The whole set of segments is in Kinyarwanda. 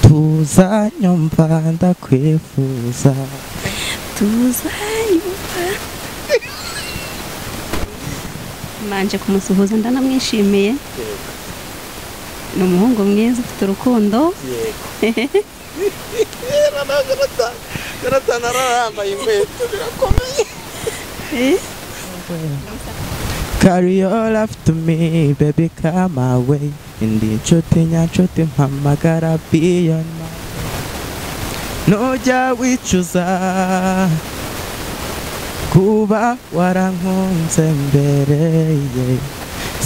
tuza nyumva ndakwifuza tuza nyumva manje kumusuhuza ndanamwishimiye ni umuhungu mwiza ufite urukundo Jonathan ararambaye inkweto birakomeye. Carry your love to me, baby, come my way. Indi nshuti nyanshuti mpamagara beyond my nujya wicuza kuba warankunze mbere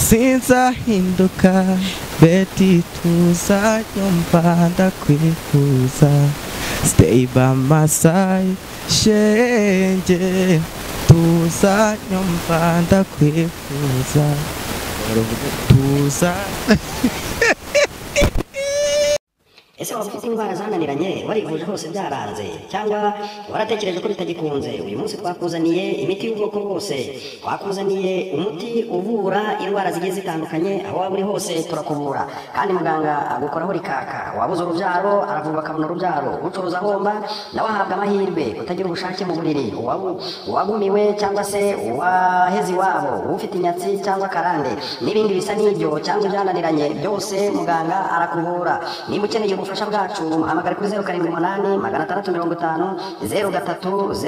sinzahinduka beti tuza nyumva ndakwifuza stay by my side shenge tuza nyumva ndakwifuza tuza ese waba ufite indwara zananiranye warivuje hose byaranze cyangwa waratekereje ko bitagikunze uyu munsi twakuzaniye imiti y'ubwoko bwose twakuzaniye umuti uvura indwara zigiye zitandukanye aho waba uri hose turakuvura kandi muganga agukoraho rikaka wabuze urubyaro aravurwa akabona urubyaro ucuruza ahomba nawe ahabwa amahirwe utagira ubushake mu buriri uwagumiwe cyangwa se uwaheze iwabo ufite inyatsi cyangwa karande n'ibindi bisa n'ibyo cyangwa ibyananiranye byose muganga arakuvura niba ukeneye ubufasha bwacu hamagara kuri 078 650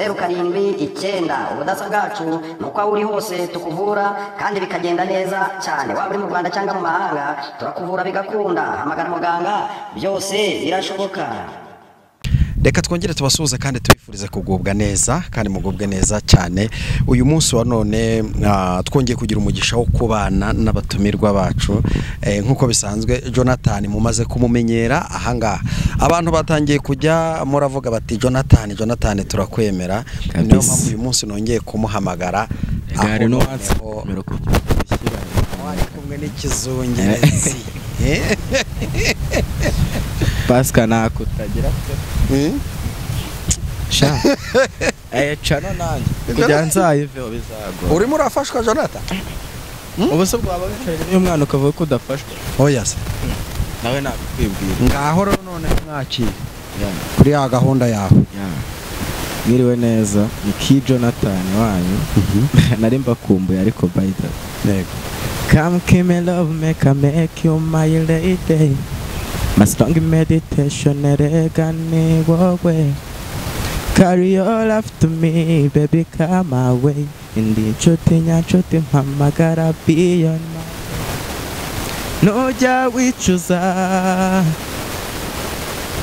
03 ubudasa bwacu nuko aho uri hose tukuvura kandi bikagenda neza cyane waba uri mu Rwanda cyangwa mu mahanga turakuvura bigakunda hamagara muganga byose birashoboka. Reka twongere tubasuhuze kandi tubifurize kugubwa neza kandi mugubwe neza cyane. Uyu munsi wa none twongeye kugira umugisha wo kubana n'abatumirwa bacu nkuko bisanzwe. Jonathan mumaze kumumenyera ahanga abantu batangiye kujya muravuga bati Jonathan turakwemera, niyo mpamvu uyu munsi nongeye kumuhamagara gari no watsi ari kumwe n'ikizungerezi Pascal nakutagira sha cano nanjye kujya nzayiveho bizago. Urimo urafashwa Jonathan? Ubuse bwaba bicaye niyo mwana ukavuga ko udafashwa. Oya se nawe nakwibwira ngaho none mwakira kuri ya gahunda yawe. Mwiriwe neza ni ki Jonathan wanyu nari mbakumbuye ariko by the way come give me love make you my lady. My strong meditation eregani wowe. Carry your love to me, baby, come my way. Indi nshuti nyanshuti mpamagara beyond my nujya wicuza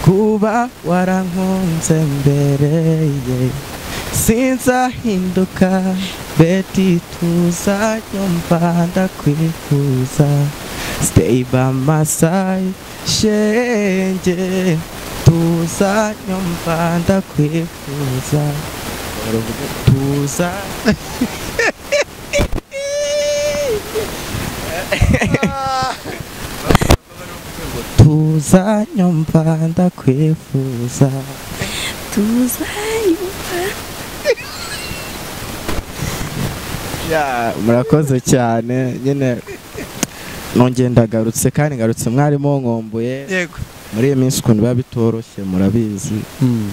kuba warankunze mbere sinzahinduka beti tuza nyumva ndakwifuza stay by my side shenge tuza nyumva ndakwifuza tuza tuza nyumva ndakwifuza tuza nyumva murakoze cyane nyine nongeye ndagarutse kandi ngarutse mwarimu nkombuye Yego muri iyi minsi ukuntu biba bitoroshye murabizi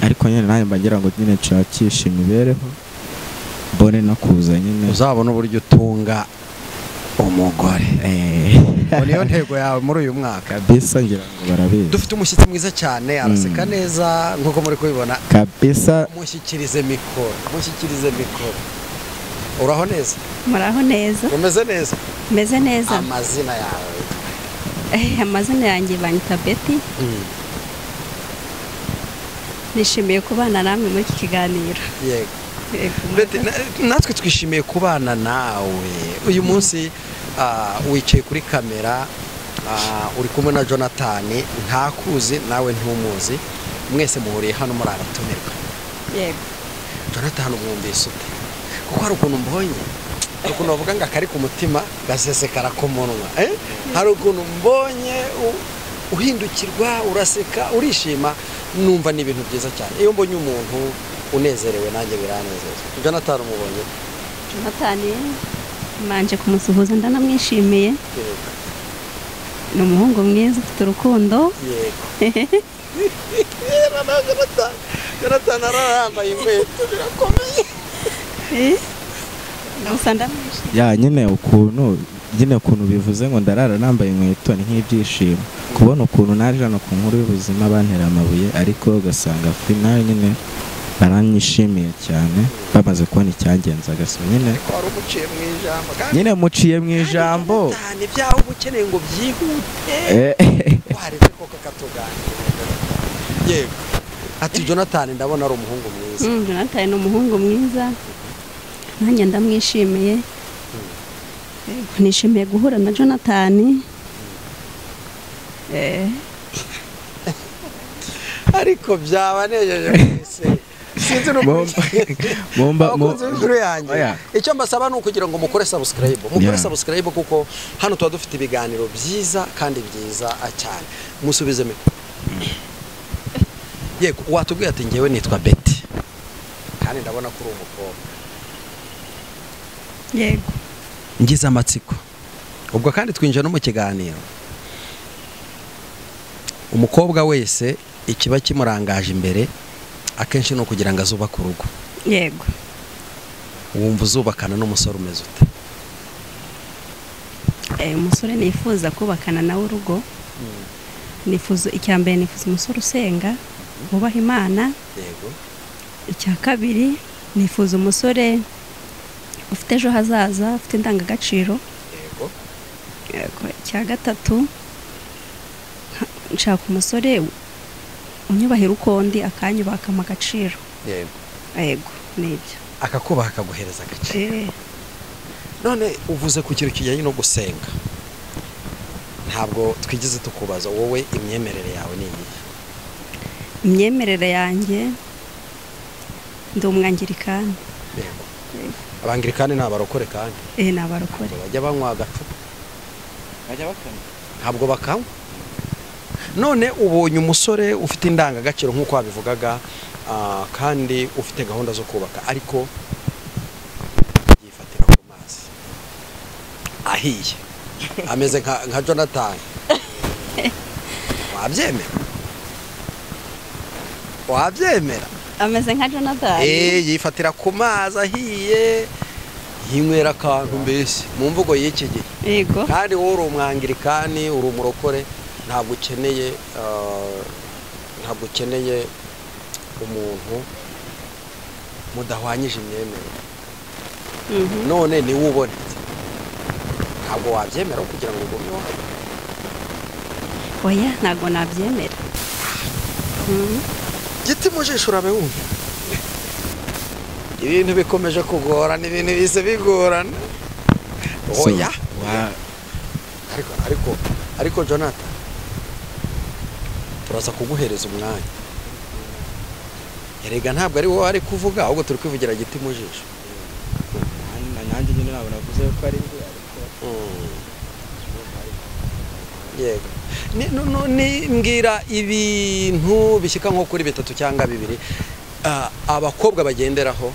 ariko nyine nanjye mbagira ngo nyine nshakishe imibereho mbone nakuza nyine uzabona uburyo utunga umugore niyo ntego yawe muri uyu mwaka kabisa ngira ngo barabizi. Dufite umushyitsi mwiza cyane araseka neza nkuko muri kubibona kabisa. Mushyikirize mikoro uraho neza? muraho neza? Umeze neza? Meze neza. Amazina yawe? Amazina yanjye banyita Betty. Nishimiye kubana namwe muri iki kiganiro. Yego Betty, natwe twishimiye kubana nawe uyu munsi. Wicaye kuri kamera uri kumwe na Jonathan ntakuzi nawe ntumuzi mwese muhuriye hano muri abatumirwa. Yego Jonathan umwumvise ute? Kuko hari ukuntu mbonye ukuntu bavuga ngo akari ku mutima gasesekara ku munwa hari ukuntu mbonye uhindukirwa uraseka urishima numva ni ibintu byiza cyane iyo mbonye umuntu unezerewe nanjye biranezeza. Jonathan umubonye? Jonathan manje kumusuhuza ndanamwishimiye ni umuhungu mwiza ufite urukundo. Yego. Jonathan ararambaye inkweto birakomeye. Gusa ndamwishimiye. Ya nyine ukuntu bivuze ngo ndarara nambaye inkweto ni nk'ibyishimo kubona ukuntu naje hano ku nkuru y'ubuzima bantera amabuye ariko ugasanga final nyine baranyishimiye cyane bamaze kubona icyangenzaga so nyine Wari umuciye mu ijambo. nyine muciye mu ijambo Ni byaho ukeneye ngo byihute. Wareze koko katuganira. Yego. Ati Jonathan ndabona ari umuhungu mwiza. Jonathan ni umuhungu mwiza. Nanjye ndamwishimiye. Nishimiye guhura na Jonathan. Ariko byabanejeje mwese. Sinzi no yanjye. Icyo mbasaba ni ukugira ngo mukore subscribe. Mukore subscribe kuko hano tuba dufite ibiganiro byiza kandi byiza cyane. Musubizeme. Yego, watubwiye ati ngewe nitwa Betty. Kandi ndabona kuri umukobwa. Yego. Ngize amatsiko. Ubwo kandi twinjira no mu kiganiro. Umukobwa wese ikiba kimurangaje imbere akenshi no kugira ngo azubaka urugo. Yego. Wumva uzubakana n'umusore umeze ute? Umusore nifuza kubakana nawe urugo. Nifuza icyambere nifuza umusore usenga, wubaha Imana. Yego. Icya kabiri nifuza umusore ufite ejo hazaza, ufite indangagaciro. Yego. Yego. Icya gatatu nshaka umusore unyubahira uko ndi akanyubaka mu gaciro. Yego. Yego, nibyo. Akakubaha akaguhereza agaciro. None uvuze ku kintu kijyanye no gusenga. Ntabwo twigize tukubaza wowe imyemerere yawe ni iyi? Imyemerere yanjye ndi umwangirikani. Yego. Abangirikani ni abarokore kandi? Ni abarokore. Bajya banywa agacupa. Bajya bakanywa? Ntabwo bakanywa. None ubonye umusore ufite indangagaciro nk'uko wabivugaga kandi ufite gahunda zo kubaka ariko yifatira ku mazi ahiye ameze nka Jonathan. Wabyemera? Ameze nka Jonathan. Yifatira ku mazi ahiye yinywera akantu mbese mu mvugo y'iki gihe. Yego. Kandi wowe uri umwangirikani uri umurokore ntabwo ukeneye umuntu mudahwanyije imyemerere. None ni ubonetse ntabwo wabyemera kugira ngo ugumeho? Oya, ntabwo nabyemera. Giti mu jisho urabe wumva ibintu bikomeje kugorana, ibintu bise bigorana. Oya. Ariko Jonathan turaza kuguhereza umwanya. Erega ntabwo ari wowe ari kuvuga ahubwo turi kwivugira Giti mu jisho. nanjye nyine nabona navuze ko ari ndi ariko yego. Mbwira ibintu bishyika nko kuri 3 cyangwa 2 abakobwa bagenderaho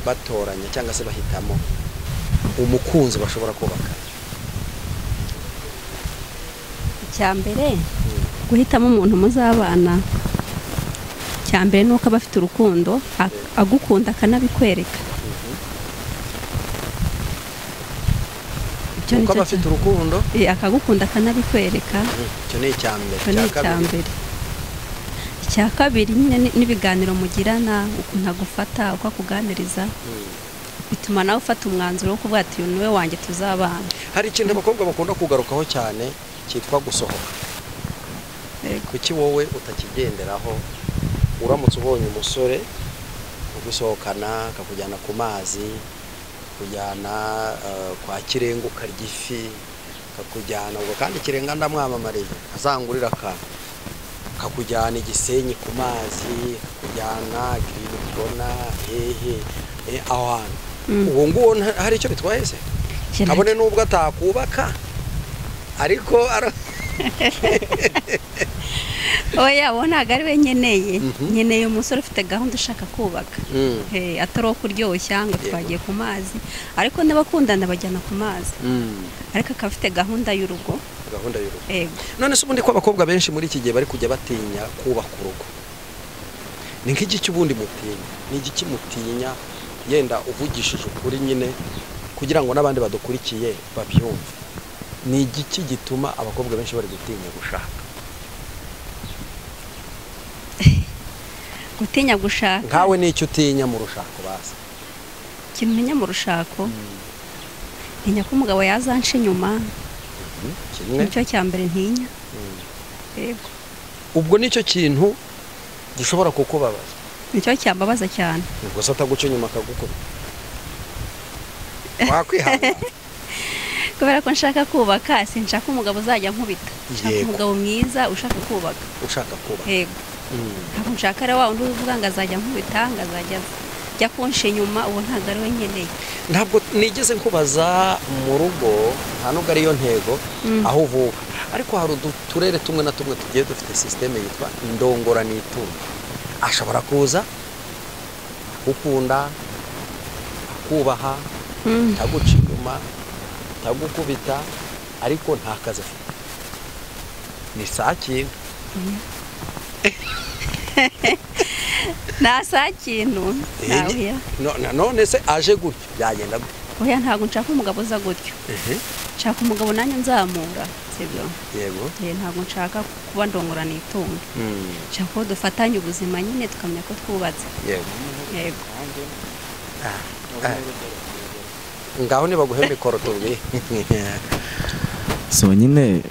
batoranya cyangwa se bahitamo umukunzi bashobora kubaka. Icyambere guhitamo umuntu muzabana. Icyambere nuko aba afite urukundo, agukunda akanabikwereka. Uko aba afite urukundo akagukunda akanabikwereka. Icyo ni icyambere. Icya kabiri nyine n'ibiganiro mugirana, ukuntu agufata, uko akuganiriza bituma nawe ufata umwanzuro wo kuvuga ati uyu niwe wanjye tuzabana. Hari ikintu abakobwa bakunda kugarukaho cyane cyitwa gusohoka. Kuki wowe utakigenderaho? Uramutse ubonye umusore ugusohokana akakujyana ku mazi, kujyana kwa Kirenga ukarya ifi, akakujyana ubwo kandi Kirenga ndamwamamariye azangurira akakujyana Igisenyi ku mazi, akakujyana Green aho hantu. Uwo nguwo hari icyo bitwaye se? Kabone nubwo atakubaka ariko Oya, ntabwo ari we nkeneye umusore ufite gahunda ushaka kubaka. Atari uwo kuryoshya ngo twagiye ku mazi, ariko n'abakundana bajyana ku mazi, ariko akaba afite gahunda y'urugo. gahunda y'urugo. Yego. None se ubundi ko abakobwa benshi muri iki gihe bari kujya batinya kubaka urugo, ni nk'iki cy'ubundi mutinya, ni igiki mutinya yenda uvugishije ukuri nyine kugira ngo n'abandi badukurikiye babyumve, ni igiki gituma abakobwa benshi bari gutinya gushaka? Gutinya gushaka, Nkawe ni icyo utinya mu rushako basa? kimenya mu rushako, ntinya ko umugabo yazansha inyuma, Kimwe. nicyo cya mbere ntinya. Yego. Ubwo nicyo kintu gishobora kukubabaza? Nicyo cyambabaza cyane. Ubwo se ataguca inyuma akagukubita wakwihangana? Kubera ko nshaka kubaka, sinshaka umugabo uzajya nkubita. Nshaka Yego. umugabo mwiza ushaka kubaka. Ushaka kubaka. Yego. Ntabwo nshaka rero wa wundi uvuga ngo azajya nkubita, ngo azajya jya kunsha inyuma, uwo ntabwo ari we nkeneye. Ntabwo nigeze nkubaza mu rugo, nta nubwo ariyo ntego aho uvuka, ariko hari uturere tumwe na tumwe tugiye dufite systeme yitwa ndongora n'itungo. Ashobora kuza akukunda, akubaha, taguca inyuma, tagukubita, ariko nta kazi afite, ni sakintu. Nasa kintu. None se aje gutyo byagenda gutyo? Oya, ntabwo nshaka umugabo uza gutyo. Nshaka umugabo nanjye nzamura, sibyo? Yego. Ntabwo nshaka kuba ndongora n'itungo. Nshaka ko dufatanye ubuzima nyine tukamenya ko twubatse. Yego. Yego. Ngaho niba guhembe korotubwi. So nyine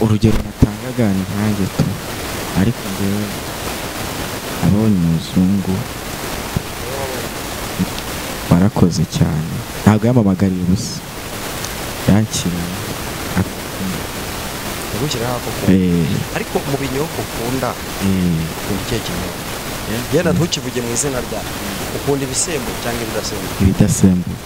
urugero natangaga ni nkanjye tu, ariko njyewe abonye umuzungu barakoze cyane, ntabwo yamamagariye ubusa, yakiranye Gushyiraho ako ariko mu binyobwa ukunda ikihe kinyobwa? Yenda ntukivuge mu izina ryawe. Ukunda ibisembuye cyangwa ibidasembuye? ibidasembuye.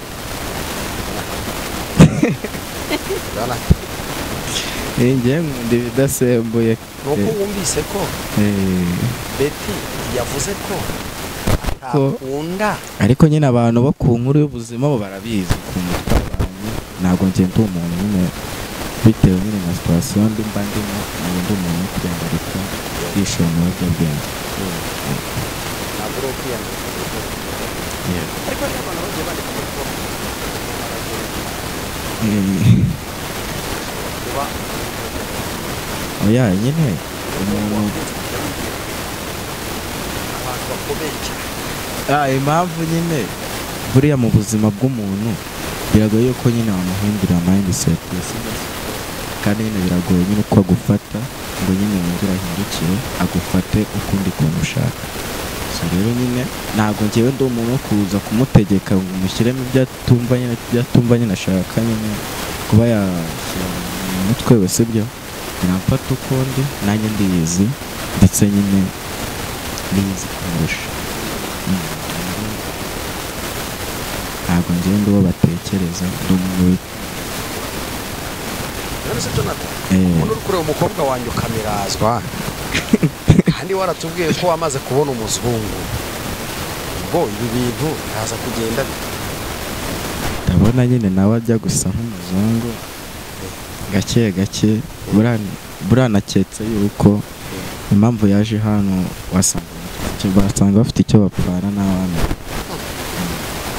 Njye nkunda ibidasembuye. Nuko wumvise ko Betty yavuze ko akunda, ariko nyine abantu bo ku nkuru y'ubuzima bo barabizi ukuntu twabanye. Ntabwo njye ndi umuntu nyine bitewe nyine na situation mba ndimo, ntabwo ndi umuntu kwiyandarika yishora mu biyobyabwenge. ntabwo uri ukwiyandika. Ariko hari abantu bagiye bandika mu kuba oya nyine umuntu abantu bakomeye cyane. Impamvu nyine buriya mu buzima bw'umuntu biragoye yuko nyine wamuhindurira mindset, kandi nyine biragoye nyine uko agufata ngo nyine wongere ahindukire agufate ukundi kuntu ushaka. So rero nyine ntabwo njyewe ndi umuntu wo kuza kumutegeka ngo umushyiremo ibyo atumva nyine ashaka nyine kuba yashyira mu mutwe we, sibyo? Namfata uko ndi nanjye ndiyizi, ndetse nyine niyizi kumurusha. Ntabwo njyewe ndi uwo batekereza, ndi umuntu None se Jonathan, umuntu uri kureba umukobwa wanjye ukamirazwa kandi waratubwiye ko wamaze kubona umuzungu, ubwo ibi bintu ntaza kugenda ndabona nyine nawe ajya gusa nk'umuzungu gake gake. Buranaketse yuko impamvu yaje hano basanga bafite icyo bapfana n'abana.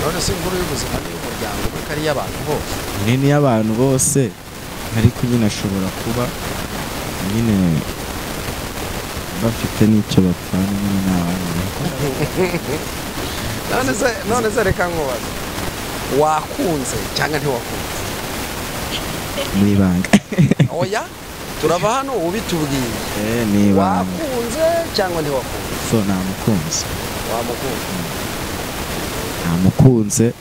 none se inkuru y'ubuzima n'iy'umuryango kuko ari iy'abantu bose? Ni n'iy'abantu bose, ariko nyine ashobora kuba nyine bafite n'icyo bapfana nyine n'abana. none se reka nkubaze, wakunze cyangwa ntiwakunze? Ni ibanga. Oya, turaba hano ubitubwiye. Ni ibanga. Wakunze cyangwa ntiwakunze? So namukunze. Wamukunze? Namukunze,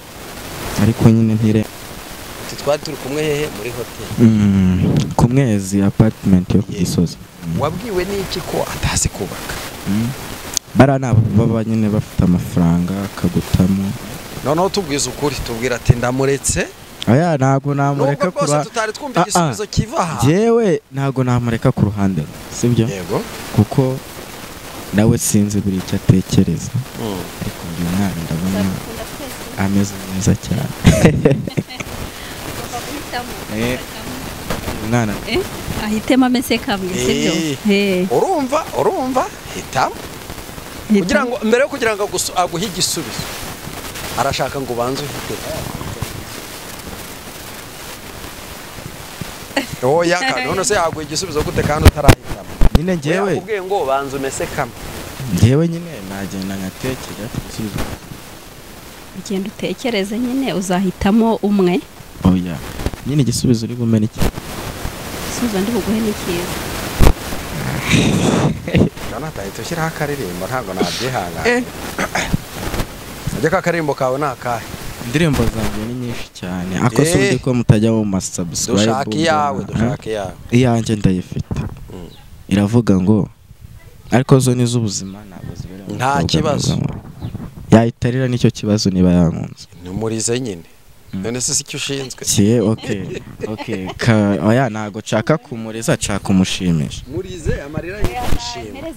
ariko nyine ntire. Twari turi kumwe hehe? Muri hotel. Ku Mwezi apartment yo ku Gisozi. Wabwiwe n'iki ko atazi kubaka? Bara nabo baba nyine bafite amafaranga akagutamo. Noneho tubwiza ukuri, tubwira ati ndamuretse. Oya, ntabwo namureka kuba. Nubwo tutari twumva igisubizo kiva aha. Jewe ntabwo namureka ku ruhande, sibyo? Yego. Kuko nawe sinzi buri icyo atekereza. Ariko uyu mwana ndabona ameze neza cyane. umwana ahitemo amese kamwe sibyo urumva hitamo kugira ngo mbere yo kugira ngo aguhe igisubizo arashaka ngo ubanze uhite oya kandi none se yaguha igisubizo gute kandi utarahitamo nyine njyewe ubwiye ngo ubanze umese kamwe njyewe nyine nagenda nkatekereza igisubizo ugenda utekereze nyine uzahitamo umwe oya nyine igisubizo uri bumenye iki igisubizo ndi buguhe ni cyiza natahita ushyiraho akaririmbo ntabwo nabyihangana ajya ko akaririmbo kawe ni akahe indirimbo zanjye ni nyinshi cyane ako si undi ko mutajya mu masubscribe dushaka iyawe iyanjye ndayifite iravuga ngo ariko zo ni z'ubuzima ntabwo zibera nta kibazo yayitarira nicyo kibazo niba yankunze numurize nyine none se icyo ushinzwe okay oya ntago nshaka kumuriza nshaka kumushimisha murize amarira y'ishimwe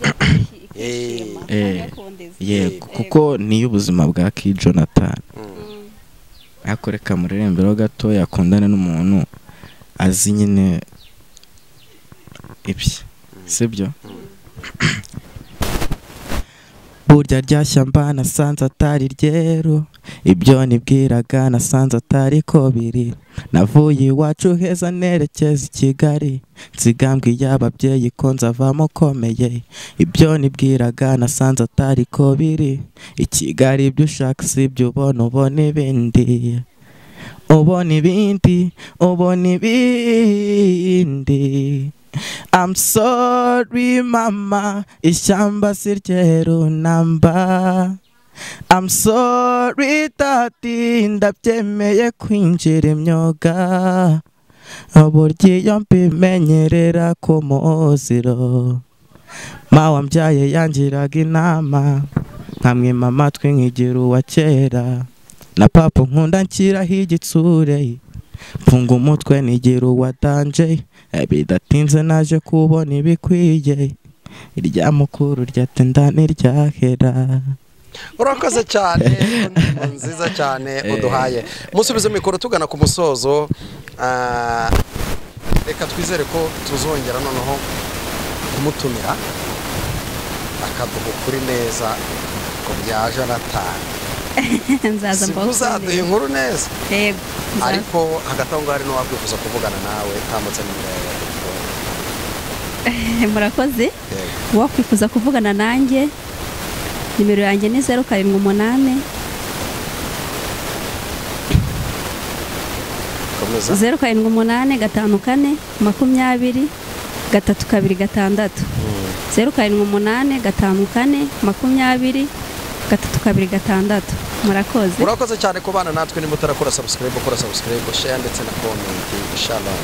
yego kuko niyo ubuzima bwa Ki Jonathan akoreka muririmbiro gato yakundana n'umuntu azi nyine ibye sibyo burya ryashyamba nasanze atari ryero ibyo nibwiraga nasanze atari ko biri navuye iwacu heza nerekeza i Kigali nzigambwe y'ababyeyi ko nzavamo komeye ibyo nibwiraga nasanze atari ko biri i Kigali ibyo ushaka si ibyo ubona ibindi ubona ibindi I'm sorry mama ishyamba si ryeru namba I'm sorry tati ndabyemeye kwinjira imyuga burya iyo mbimenyerera ku muziro mawe mbyaye yangiraga inama nkamwima amatwi nkigira uwa kera na papa nkunda nshyiraho igitsure mfunga umutwe nigira uwa danje bidatinze naje kubona ibikwiye irya mukuru ryatenda n'iryahera urakoze cyane nziza cyane uduhaye musubize mikoro tugana ku musozo reka twizere ko tuzongera noneho kumutumira akaduha ukuri neza ko bya Jonathan nzaza mbona uzaduha inkuru neza yego ariko hagati aho ngaho hari n'uwakwifuza kuvugana nawe utambutse nimero yawe ya telefone murakoze uwakwifuza kuvugana nanjye nimero yanjye ni 078 078 54 20 326 078 54 20 326 murakoze urakoze cyane kubana natwe nimba utarakora subscribe share ndetse na comment inshallah